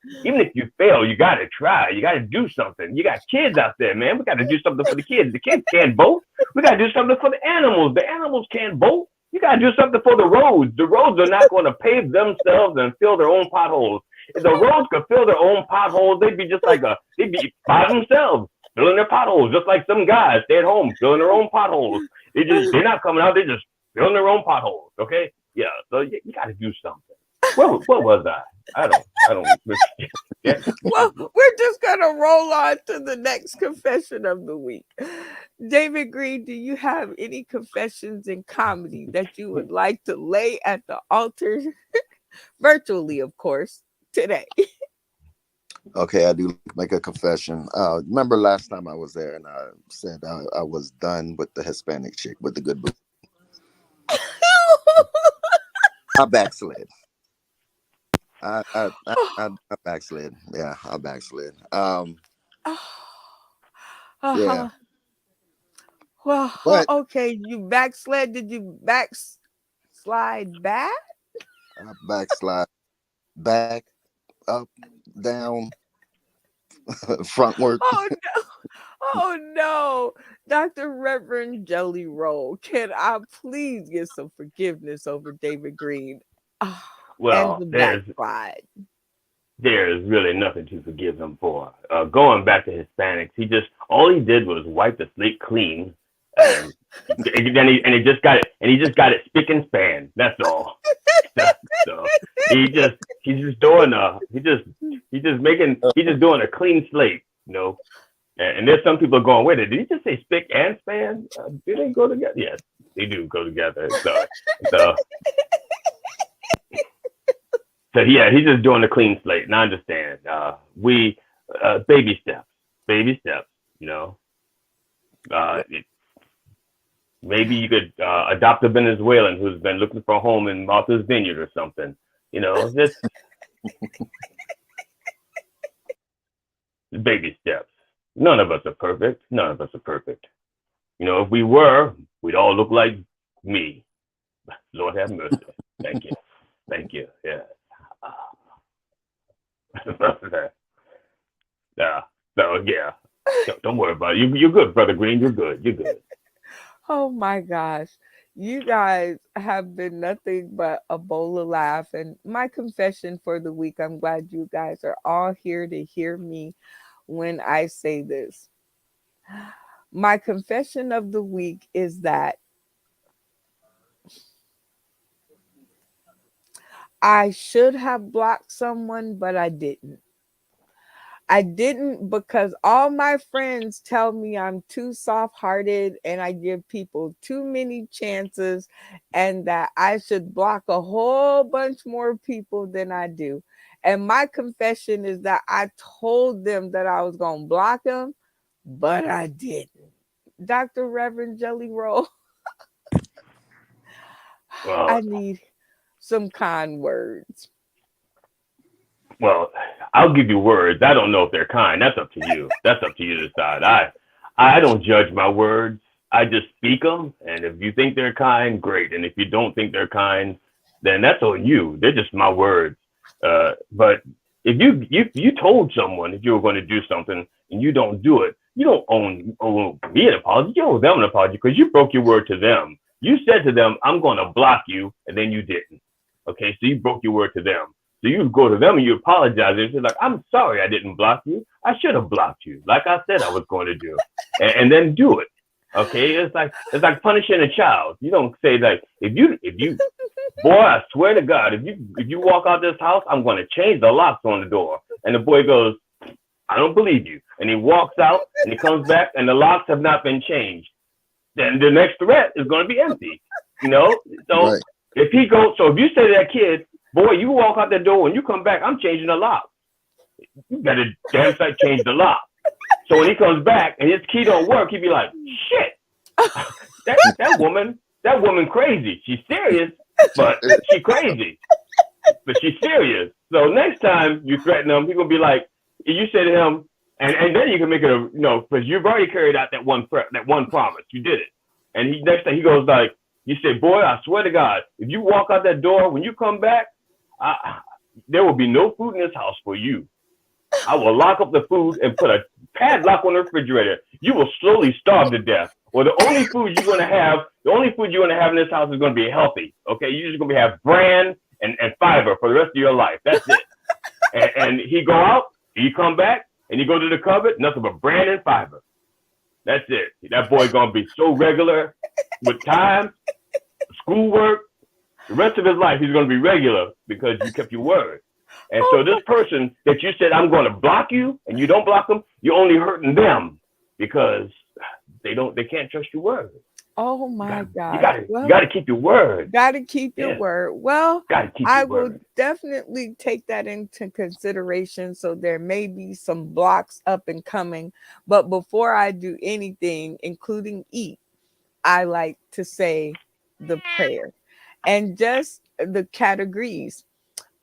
you got to try. You got to do something. You got kids out there, man. We got to do something for the kids. The kids can't vote. We got to do something for the animals. The animals can't vote. You got to do something for the roads. The roads are not going to pave themselves and fill their own potholes. If the roads could fill their own potholes, they'd be they'd be by themselves, filling their potholes, just like some guys stay at home, filling their own potholes. They're not coming out. They're just filling their own potholes. Okay. Yeah. So you got to do something. What was I? I don't. Yeah. Well, we're just gonna roll on to the next confession of the week. David Green, do you have any confessions in comedy that you would like to lay at the altar, virtually, of course, today? Okay, I do make a confession. Remember last time I was there and I said I was done with the Hispanic chick with the good booty. I backslid. I backslid. Yeah, I backslid. Yeah. Well, But okay, you backslid. Did you backslide back? I backslide back, up, down, frontward. Oh no. Oh no. Dr. Reverend Jelly Roll, can I please get some forgiveness over David Green? Well, and the backslide. There's really nothing to forgive him for. Going back to Hispanics, all he did was wipe the slate clean, and he just got it spick and span. That's all. So he's just doing a clean slate, you know. And there's some people going, wait, did he just say spick and span? Do they go together? Yes, they do go together. So yeah, he's just doing a clean slate, and I understand. Baby steps, you know. Maybe you could adopt a Venezuelan who's been looking for a home in Martha's Vineyard or something, you know. Just baby steps. None of us are perfect. You know, if we were, we'd all look like me. Lord have mercy. Thank you. Yeah. So yeah. Don't worry about it. You're good, Brother Green. You're good. Oh my gosh. You guys have been nothing but a bowl of laugh. And my confession for the week, I'm glad you guys are all here to hear me when I say this. My confession of the week is that I should have blocked someone, but I didn't. I didn't because all my friends tell me I'm too soft-hearted and I give people too many chances and that I should block a whole bunch more people than I do. And my confession is that I told them that I was going to block them, but I didn't. Dr. Reverend Jelly Roll, I need some kind words. Well, I'll give you words. I don't know if they're kind. That's up to you. That's up to you to decide. I don't judge my words. I just speak them. And if you think they're kind, great. And if you don't think they're kind, then that's on you. They're just my words. But if you told someone if you were going to do something and you don't do it, you don't owe me an apology. You owe them an apology because you broke your word to them. You said to them, I'm going to block you, and then you didn't. Okay, so you broke your word to them. So you go to them and you apologize. And you're like, I'm sorry I didn't block you. I should have blocked you, like I said I was going to do, and then do it. Okay, it's like punishing a child. You don't say like, if you, boy, I swear to God, if you walk out this house, I'm going to change the locks on the door. And the boy goes, I don't believe you. And he walks out and he comes back and the locks have not been changed. Then the next threat is going to be empty. You know, so Right. if he goes, so if you say to that kid, boy, you walk out that door, when you come back, I'm changing the lock. You better damn sight change the lock. So when he comes back and his key don't work, he'd be like, shit, that woman crazy. She's serious, but she crazy. But she's serious. So next time you threaten him, he's gonna be like, you say to him, and then you can make it a, because you've already carried out that one promise. You did it. And next time he goes like, you say, boy, I swear to God, if you walk out that door, when you come back, there will be no food in this house for you. I will lock up the food and put a padlock on the refrigerator. You will slowly starve to death. Or the only food you're gonna have in this house is gonna be healthy. Okay, you're just gonna have bran and fiber for the rest of your life. That's it. And he go out, he come back, and you go to the cupboard, nothing but bran and fiber. That's it. That boy gonna be so regular with time, schoolwork. The rest of his life, he's gonna be regular because you kept your word. And so this person that you said, I'm going to block you, and you don't block them, you're only hurting them because they can't trust your word. Oh my God. You got to keep your word. Got to keep your word. Well, I will word. definitely take that into consideration. So there may be some blocks up and coming. But before I do anything, including eat, I like to say the prayer and just the categories.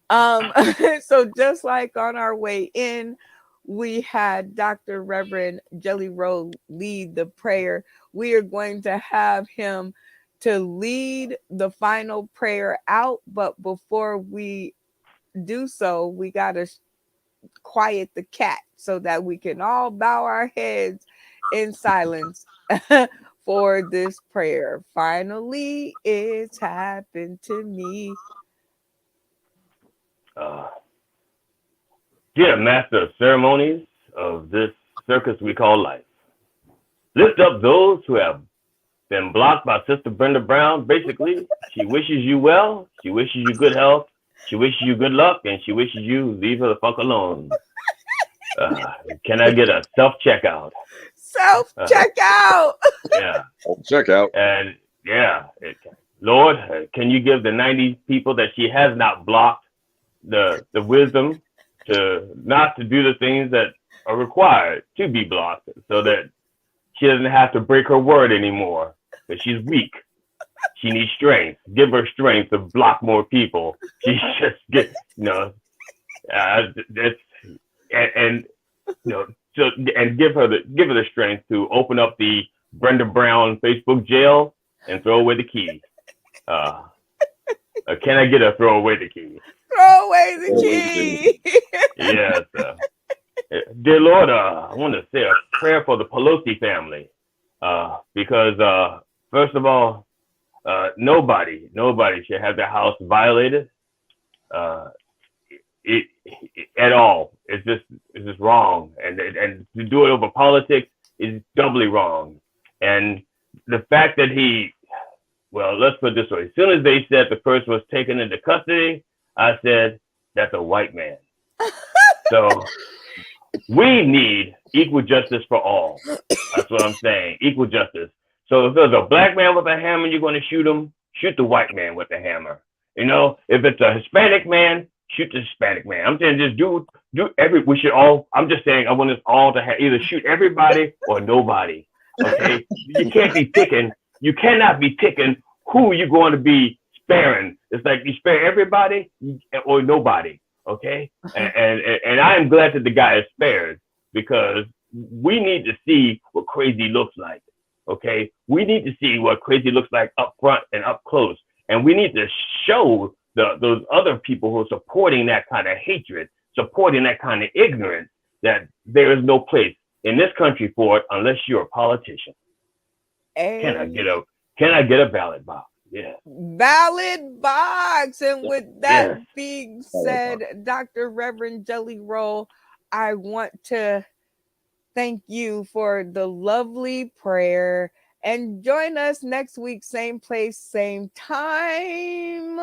So just like on our way in, we had Dr. Reverend Jelly Roll lead the prayer. We are going to have him to lead the final prayer out. But before we do so, we got to quiet the cat so that we can all bow our heads in silence for this prayer. Finally, it's happened to me. Dear Master of Ceremonies of this circus we call life, lift up those who have been blocked by Sister Brenda Brown. Basically, she wishes you well, she wishes you good health, she wishes you good luck, and she wishes you leave her the fuck alone. Can I get a self-checkout? Self-checkout! Yeah. Check out. And Lord, can you give the 90 people that she has not blocked the wisdom to not to do the things that are required to be blocked, so that she doesn't have to break her word anymore, because she's weak. She needs strength. Give her strength to block more people. She just gets, and give her the strength to open up the Brenda Brown Facebook jail and throw away the key. Can I get a throw away the key? Throw away the key. Yes. Dear Lord, I want to say a prayer for the Pelosi family, because first of all, nobody should have their house violated at all. It's just wrong, and to do it over politics is doubly wrong. And the fact that let's put it this way: as soon as they said the person was taken into custody, I said, that's a white man. So we need equal justice for all. That's what I'm saying. Equal justice. So if there's a black man with a hammer, you're going to shoot him, shoot the white man with the hammer. If it's a Hispanic man, shoot the Hispanic man. I'm saying just we should all, I'm just saying I want us all to either shoot everybody or nobody. Okay? You cannot be picking who you're going to be sparing. It's like you spare everybody or nobody, okay? And I am glad that the guy is spared, because we need to see what crazy looks like, okay? We need to see what crazy looks like up front and up close. And we need to show those other people who are supporting that kind of hatred, supporting that kind of ignorance, that there is no place in this country for it unless you're a politician. Hey. Can I get Can I get a ballot box? Yeah. Ballot box. And with that Yes. being Ballot said, Dr. Reverend Jelly Roll, I want to thank you for the lovely prayer. And join us next week, same place, same time.